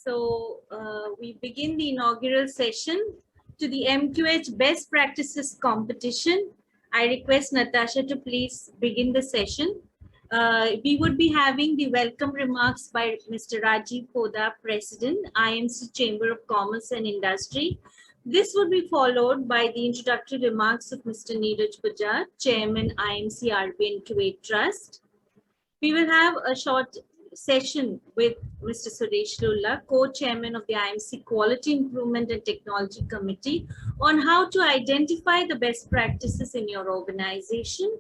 We begin the inaugural session to the MQH Best Practices Competition. I request Natasha to please begin the session. We would be having the welcome remarks by Mr. Rajiv Poddar, President, IMC Chamber of Commerce and Industry. This would be followed by the introductory remarks of Mr. Neeraj Bajaj, Chairman, IMC RB and Kuwait Trust. We will have a short session with Mr. Suresh Lulla, co-chairman of the IMC Quality Improvement and Technology Committee, on how to identify the best practices in your organization,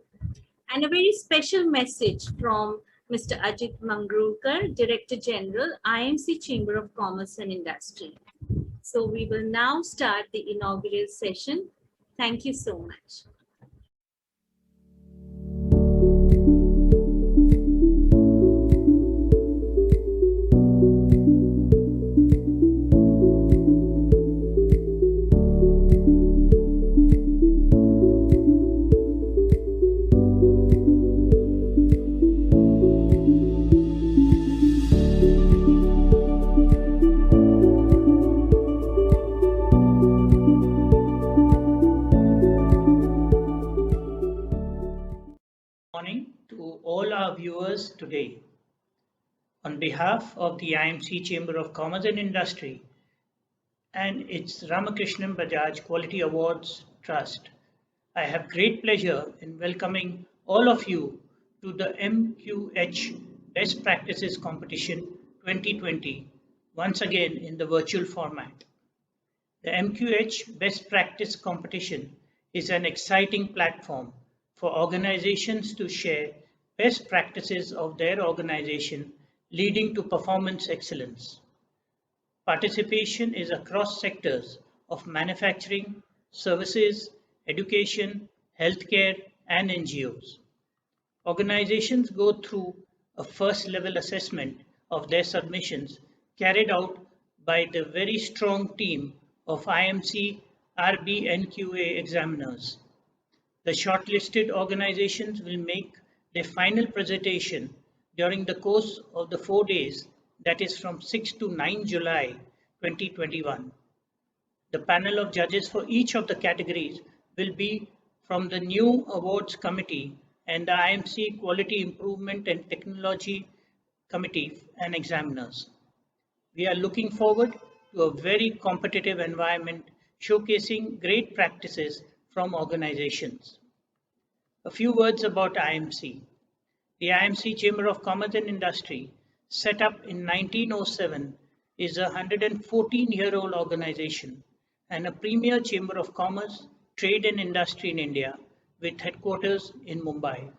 and a very special message from Mr. Ajit Mangrulkar, Director General, IMC Chamber of Commerce and Industry. So we will now start the inaugural session. Thank you so much. All our viewers today. On behalf of the IMC Chamber of Commerce and Industry and its Ramakrishnan Bajaj Quality Awards Trust, I have great pleasure in welcoming all of you to the MQH Best Practices Competition 2020, once again in the virtual format. The MQH Best Practice Competition is an exciting platform for organizations to share best practices of their organization, leading to performance excellence. Participation is across sectors of manufacturing, services, education, healthcare, and NGOs. Organizations go through a first level assessment of their submissions carried out by the very strong team of IMC RB and QA examiners. The shortlisted organizations will make their final presentation during the course of the 4 days, that is from 6 to 9 July 2021. The panel of judges for each of the categories will be from the new awards committee and the IMC Quality Improvement and Technology Committee and examiners. We are looking forward to a very competitive environment showcasing great practices from organizations. A few words about IMC. The IMC Chamber of Commerce and Industry, set up in 1907, is a 114-year-old organization and a premier chamber of commerce, trade and industry in India with headquarters in Mumbai.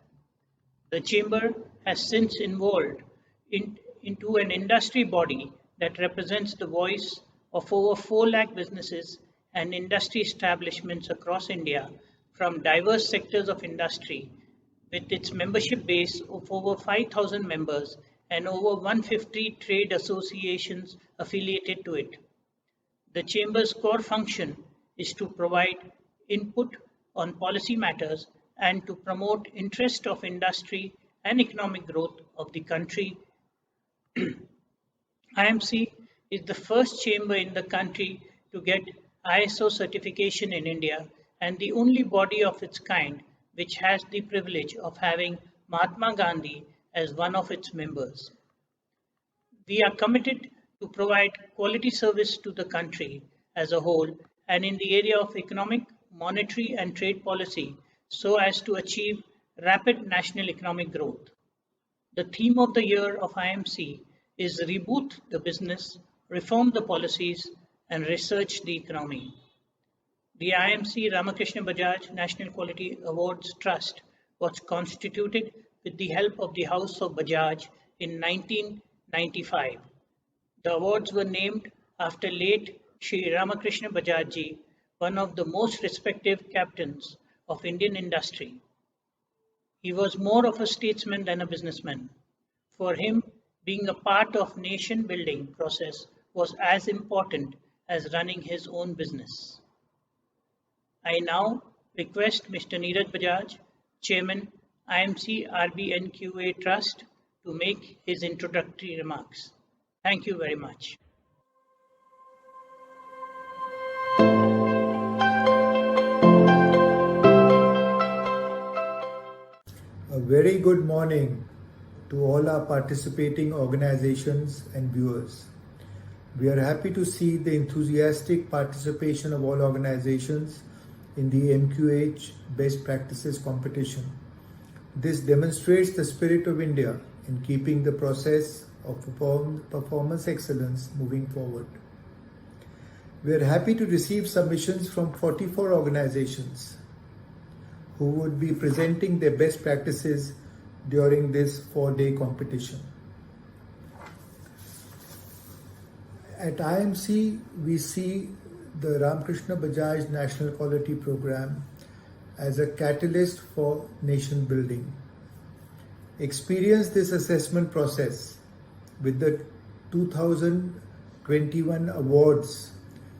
The chamber has since evolved into an industry body that represents the voice of over 4 lakh businesses and industry establishments across India from diverse sectors of industry, with its membership base of over 5,000 members and over 150 trade associations affiliated to it. The Chamber's core function is to provide input on policy matters and to promote interest of industry and economic growth of the country. IMC is the first chamber in the country to get ISO certification in India and the only body of its kind which has the privilege of having Mahatma Gandhi as one of its members. We are committed to provide quality service to the country as a whole and in the area of economic, monetary and trade policy so as to achieve rapid national economic growth. The theme of the year of IMC is Reboot the Business, Reform the Policies and Research the Economy. The IMC Ramakrishna Bajaj National Quality Awards Trust was constituted with the help of the House of Bajaj in 1995. The awards were named after late Shri Ramakrishna Bajaj ji, one of the most respected captains of Indian industry. He was more of a statesman than a businessman. For him, being a part of nation building process was as important as running his own business. I now request Mr. Neeraj Bajaj, Chairman, IMC RB and QA Trust, to make his introductory remarks. Thank you very much. A very good morning to all our participating organizations and viewers. We are happy to see the enthusiastic participation of all organizations in the MQH Best Practices competition. This demonstrates the spirit of India in keeping the process of performance excellence moving forward. We are happy to receive submissions from 44 organizations who would be presenting their best practices during this 4-day competition. At IMC, we see the Ramakrishna Bajaj National Quality Program as a catalyst for nation building. Experience this assessment process with the 2021 awards,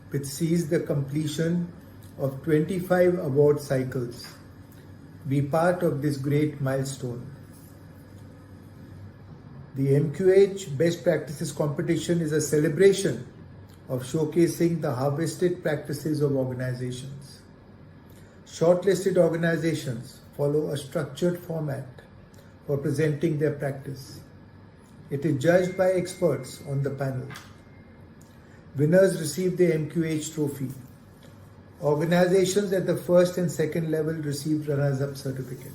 which sees the completion of 25 award cycles. Be part of this great milestone. The MQH Best Practices competition is a celebration of showcasing the harvested practices of organizations. Shortlisted organizations follow a structured format for presenting their practice. It is judged by experts on the panel. Winners receive the MQH trophy. Organizations at the first and second level received runners-up certificate.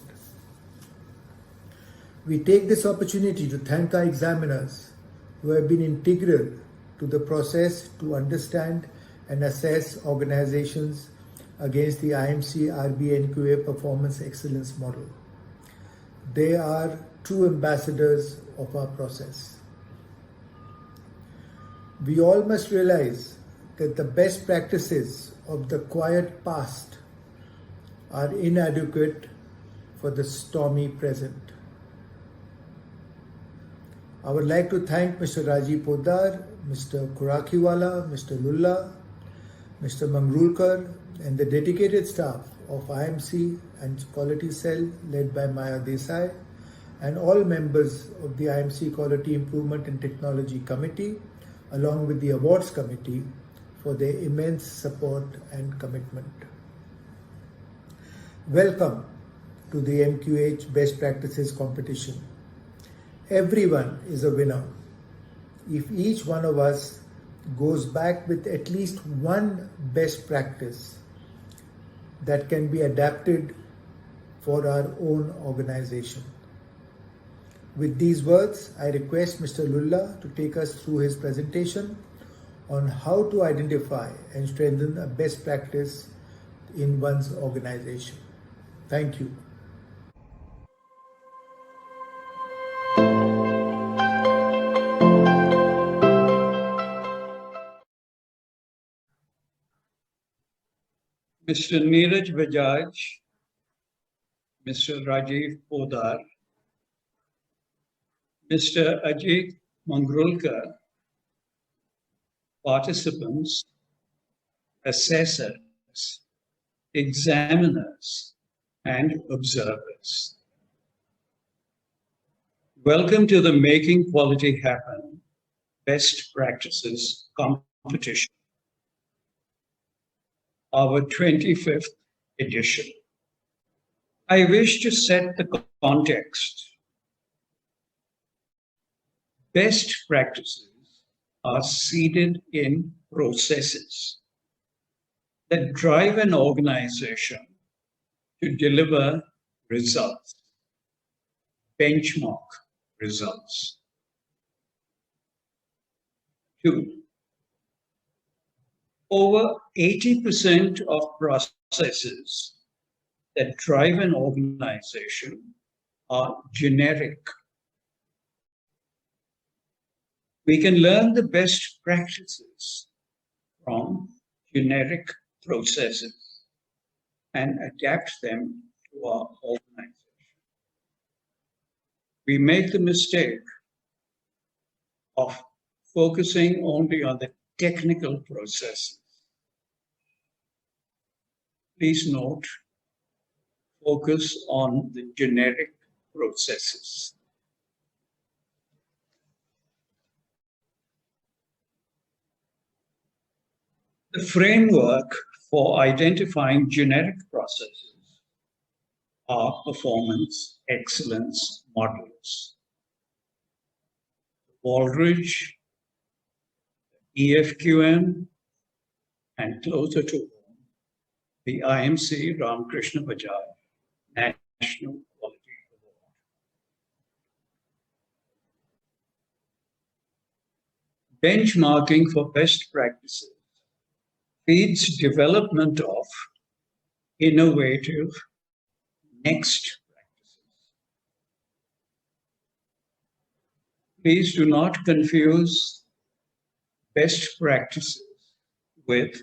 We take this opportunity to thank our examiners who have been integral to the process to understand and assess organizations against the IMC RBNQA Performance Excellence Model. They are true ambassadors of our process. We all must realize that the best practices of the quiet past are inadequate for the stormy present. I would like to thank Mr. Rajiv Poddar, Mr. Kurakiwala, Mr. Lulla, Mr. Mangrulkar, and the dedicated staff of IMC and Quality Cell led by Maya Desai, and all members of the IMC Quality Improvement and Technology Committee, along with the Awards Committee, for their immense support and commitment. Welcome to the MQH Best Practices competition. Everyone is a winner if each one of us goes back with at least one best practice that can be adapted for our own organization. With these words, I request Mr. Lulla to take us through his presentation on how to identify and strengthen a best practice in one's organization. Thank you. Mr. Neeraj Bajaj, Mr. Rajiv Poddar, Mr. Ajit Mangrulkar, participants, assessors, examiners, and observers. Welcome to the Making Quality Happen Best Practices competition, our 25th edition. I wish to set the context. Best practices are seeded in processes that drive an organization to deliver results, benchmark results. 2, over 80% of processes that drive an organization are generic. We can learn the best practices from generic processes and adapt them to our organization. We make the mistake of focusing only on the technical processes. Please note, focus on the generic processes. The framework for identifying generic processes are performance excellence models. Aldridge, EFQM, and closer to home, the IMC Ramakrishna Bajaj National Quality Award. Benchmarking for best practices feeds development of innovative next practices. Please do not confuse best practices with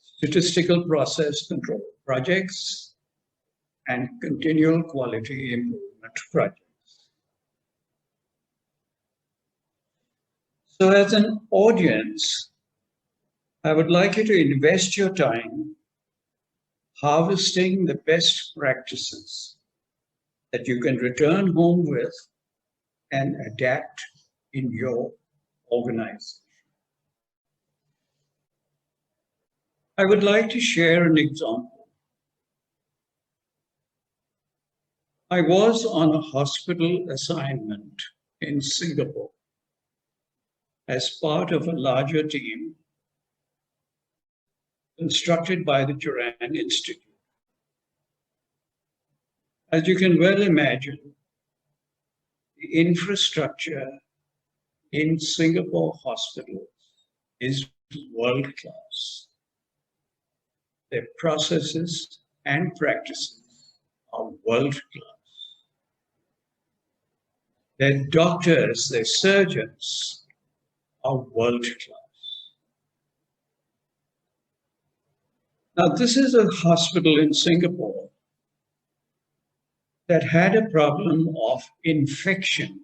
statistical process control projects and continual quality improvement projects. So as an audience, I would like you to invest your time harvesting the best practices that you can return home with and adapt in your organization. I would like to share an example. I was on a hospital assignment in Singapore as part of a larger team constructed by the Duran Institute. As you can well imagine, the infrastructure in Singapore hospitals is world class. Their processes and practices are world class. Their doctors, their surgeons are world class. Now, this is a hospital in Singapore that had a problem of infection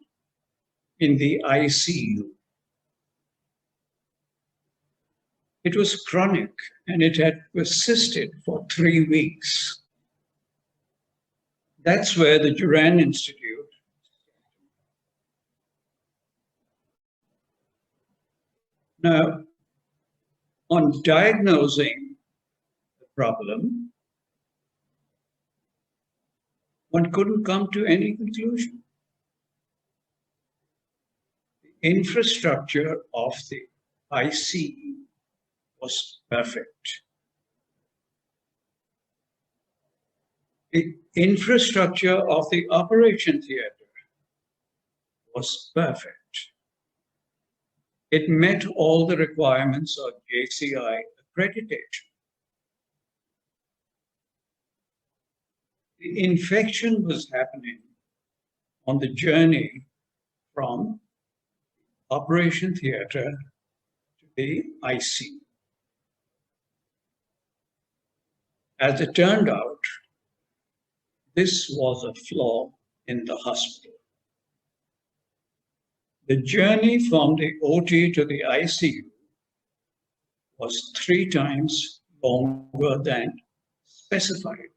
in the ICU. It was chronic and it had persisted for 3 weeks. That's where the Duran Institute now, on diagnosing the problem, one couldn't come to any conclusion. The infrastructure of the ICU was perfect. The infrastructure of the operation theater was perfect. It met all the requirements of JCI accreditation. The infection was happening on the journey from operation theater to the ICU. As it turned out, this was a flaw in the hospital. The journey from the OT to the ICU was 3 times longer than specified.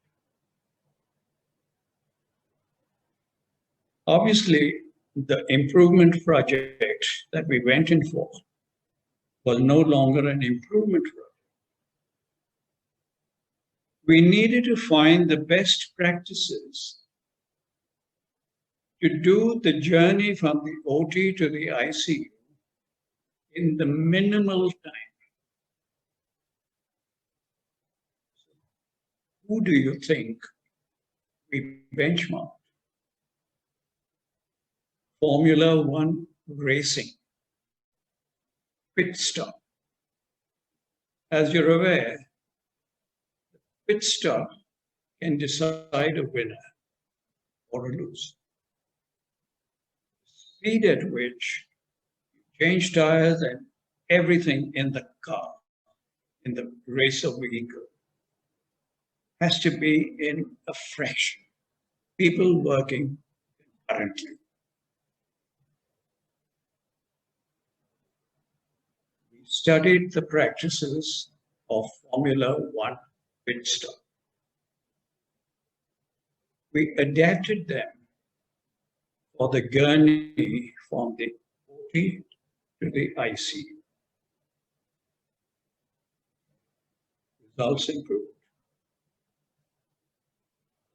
Obviously, the improvement project that we went in for was no longer an improvement project. We needed to find the best practices to do the journey from the OT to the ICU in the minimal time. Who do you think we benchmarked? Formula One racing, pit stop. As you're aware, the pit stop can decide a winner or a loser. Speed at which you change tires and everything in the car, in the racer vehicle, has to be in a fraction. People working concurrently. We studied the practices of Formula One pit stop. We adapted them for the journey from the OT to the ICU. Results improved.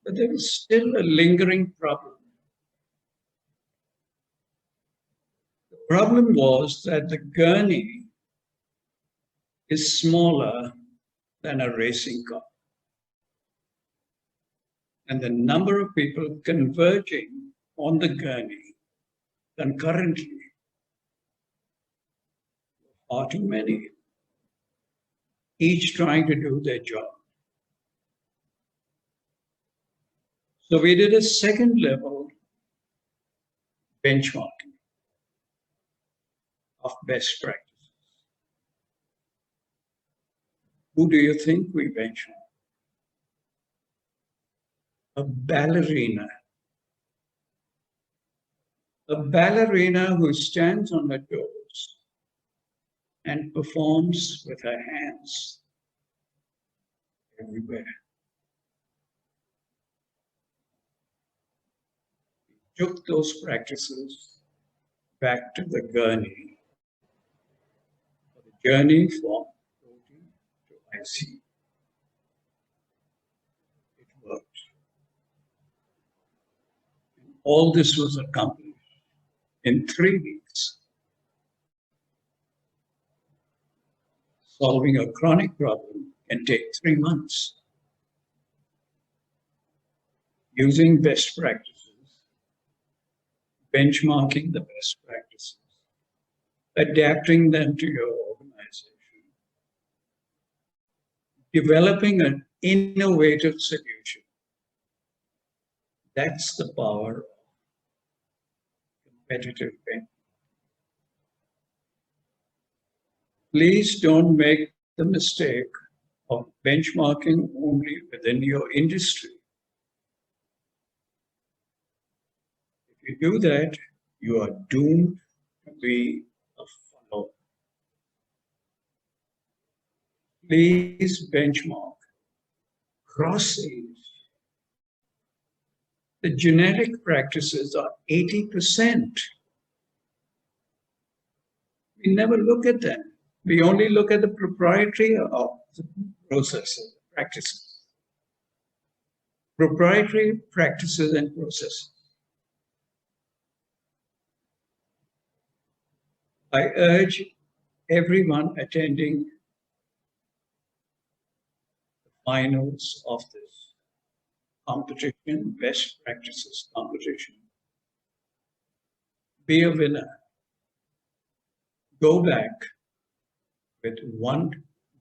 but there was still a lingering problem. The problem was that the gurney is smaller than a racing car. And the number of people converging on the gurney concurrently are too many, each trying to do their job. So we did a second level benchmarking of best practices. Who do you think we benchmarked? A ballerina. A ballerina who stands on her toes and performs with her hands everywhere. We took those practices back to the gurney for the journey from OT to IC. It worked. And all this was accomplished in 3 weeks. Solving a chronic problem can take 3 months. Using best practices, benchmarking the best practices, adapting them to your organization, developing an innovative solution. That's the power of competitive benchmarking. Please don't make the mistake of benchmarking only within your industry. If you do that, you are doomed to be a follower. Please benchmark cross industry. The generic practices are 80%. We never look at them. We only look at the proprietary of the processes, practices. Proprietary practices and processes. I urge everyone attending the finals of this competition, best practices competition. Be a winner. Go back with one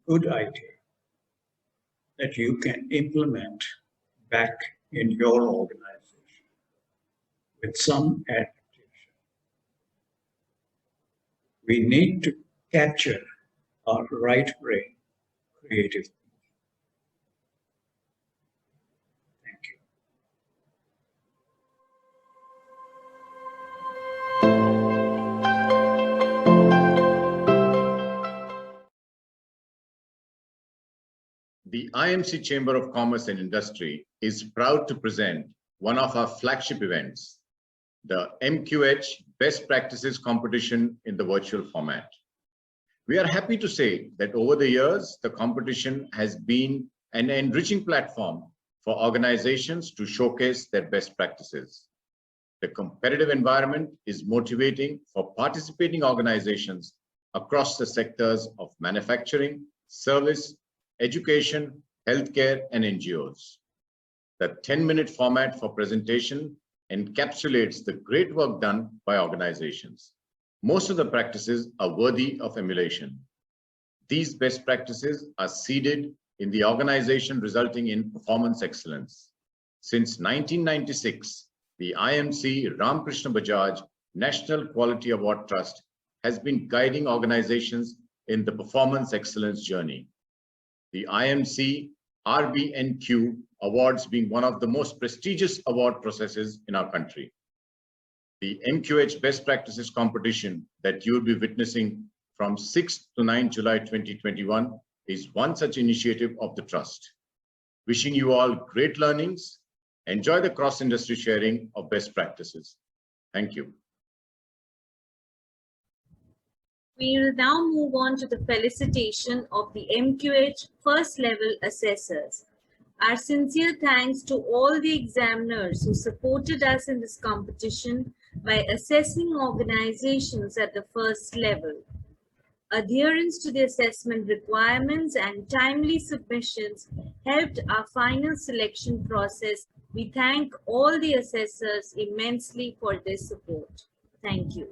good idea that you can implement back in your organization with some adaptation. We need to capture our right brain creatively. Thank you. The IMC Chamber of Commerce and Industry is proud to present one of our flagship events, the MQH Best Practices Competition in the virtual format. We are happy to say that over the years, the competition has been an enriching platform for organizations to showcase their best practices. The competitive environment is motivating for participating organizations across the sectors of manufacturing, service, education, healthcare, and NGOs. The 10-minute format for presentation encapsulates the great work done by organizations. Most of the practices are worthy of emulation. These best practices are seeded in the organization, resulting in performance excellence. Since 1996, the IMC Ramkrishna Bajaj National Quality Award Trust has been guiding organizations in the performance excellence journey. The IMC RBNQ Awards being one of the most prestigious award processes in our country. The MQH Best Practices Competition that you will be witnessing from 6th to 9th July 2021 is one such initiative of the Trust. Wishing you all great learnings. Enjoy the cross-industry sharing of best practices. Thank you. We will now move on to the felicitation of the MQH first level assessors. Our sincere thanks to all the examiners who supported us in this competition by assessing organizations at the first level. Adherence to the assessment requirements and timely submissions helped our final selection process. We thank all the assessors immensely for their support. Thank you.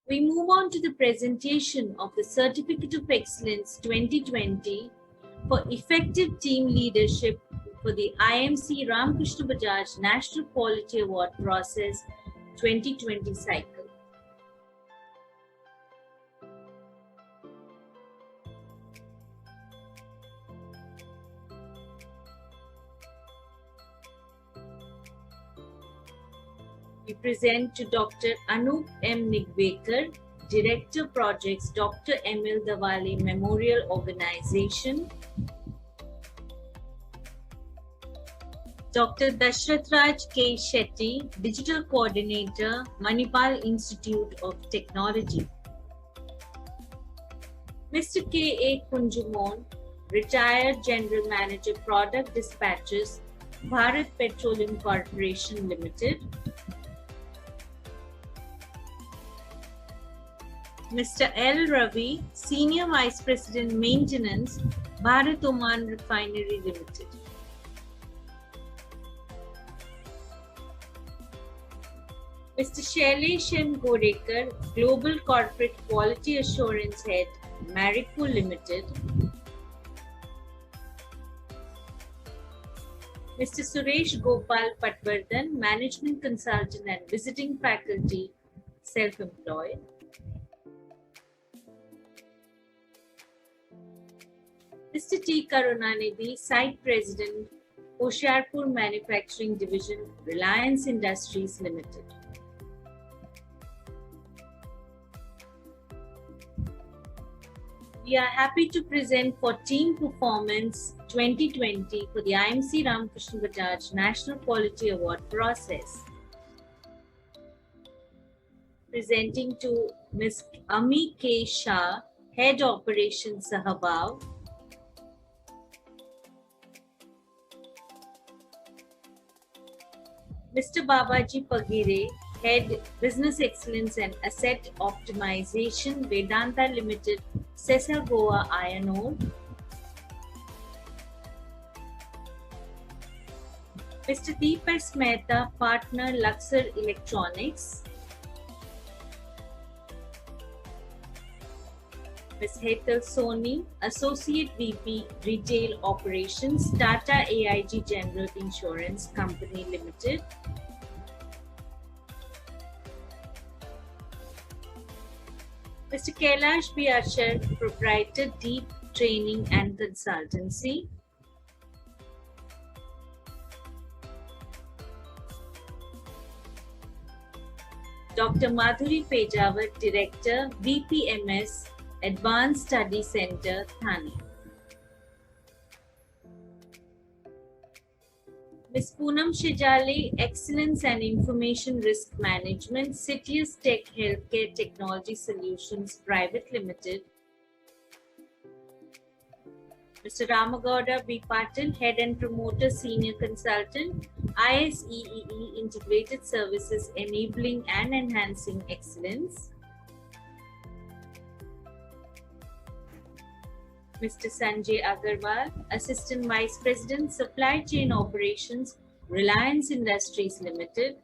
We move on to the presentation of the Certificate of Excellence 2020 for effective team leadership for the IMC Ramakrishna Bajaj National Quality Award Process 2020 cycle. We present to Dr. Anup M. Nigvekar, Director Projects, Dr. Emil Dawale Memorial Organization, Dr. Dashrathraj K. Shetty, Digital Coordinator, Manipal Institute of Technology, Mr. K. A. Kunjumon, Retired General Manager Product Dispatches, Bharat Petroleum Corporation Limited, Mr. L. Ravi, Senior Vice President Maintenance, Bharat Oman Refinery Limited. Mr. Shailesh M. Gorekar, Global Corporate Quality Assurance Head, Marico Limited. Mr. Suresh Gopal Patwardhan, Management Consultant and Visiting Faculty, Self-Employed. Mr. T. Karunanidhi, Site President, Hoshiarpur Manufacturing Division, Reliance Industries Limited. We are happy to present for Team Performance 2020 for the IMC Ramakrishna Bajaj National Quality Award process. Presenting to Ms. Ami K. Shah, Head Operations Sahabav, Mr. Babaji Pagire, Head Business Excellence and Asset Optimization, Vedanta Limited, Cesar Goa Iron Ore. Mr. Deepesh Mehta, Partner Luxor Electronics. Ms. Hetal Soni, Associate VP Retail Operations, Tata AIG General Insurance Company Limited. Mr. Kailash B. Archer, Proprietor Deep Training and Consultancy. Dr. Madhuri Pejawar, Director, BPMS, Advanced Study Center, Thane. Ms. Poonam Shejale, Excellence and Information Risk Management, Citius Tech Healthcare Technology Solutions Private Limited. Mr. Ramagowda B. Patil, Head and Promoter Senior Consultant, ISEEE Integrated Services Enabling and Enhancing Excellence. Mr. Sanjay Agarwal, Assistant Vice President, Supply Chain Operations, Reliance Industries Limited.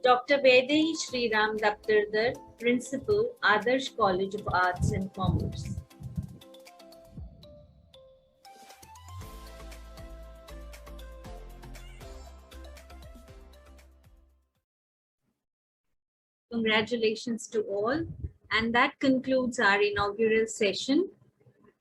Dr. Vedehi Sriram Daptardar, Principal, Adarsh College of Arts and Commerce. Congratulations to all. And that concludes our inaugural session.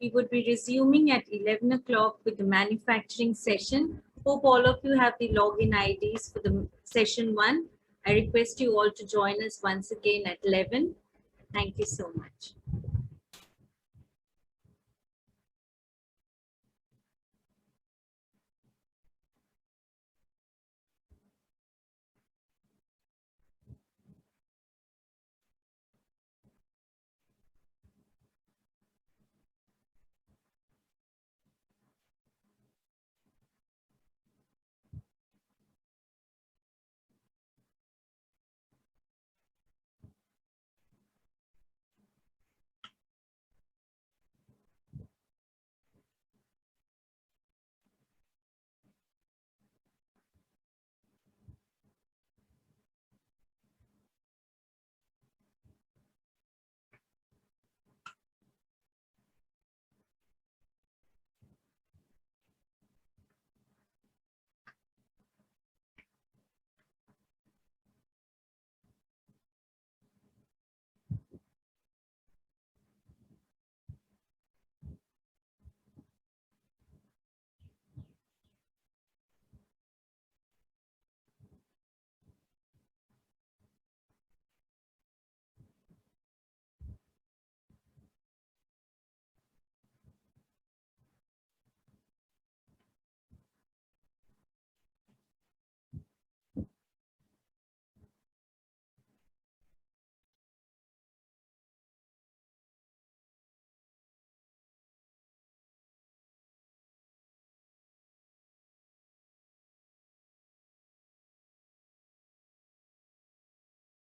We would be resuming at 11 o'clock with the manufacturing session. Hope all of you have the login IDs for the session 1. I request you all to join us once again at 11. Thank you so much.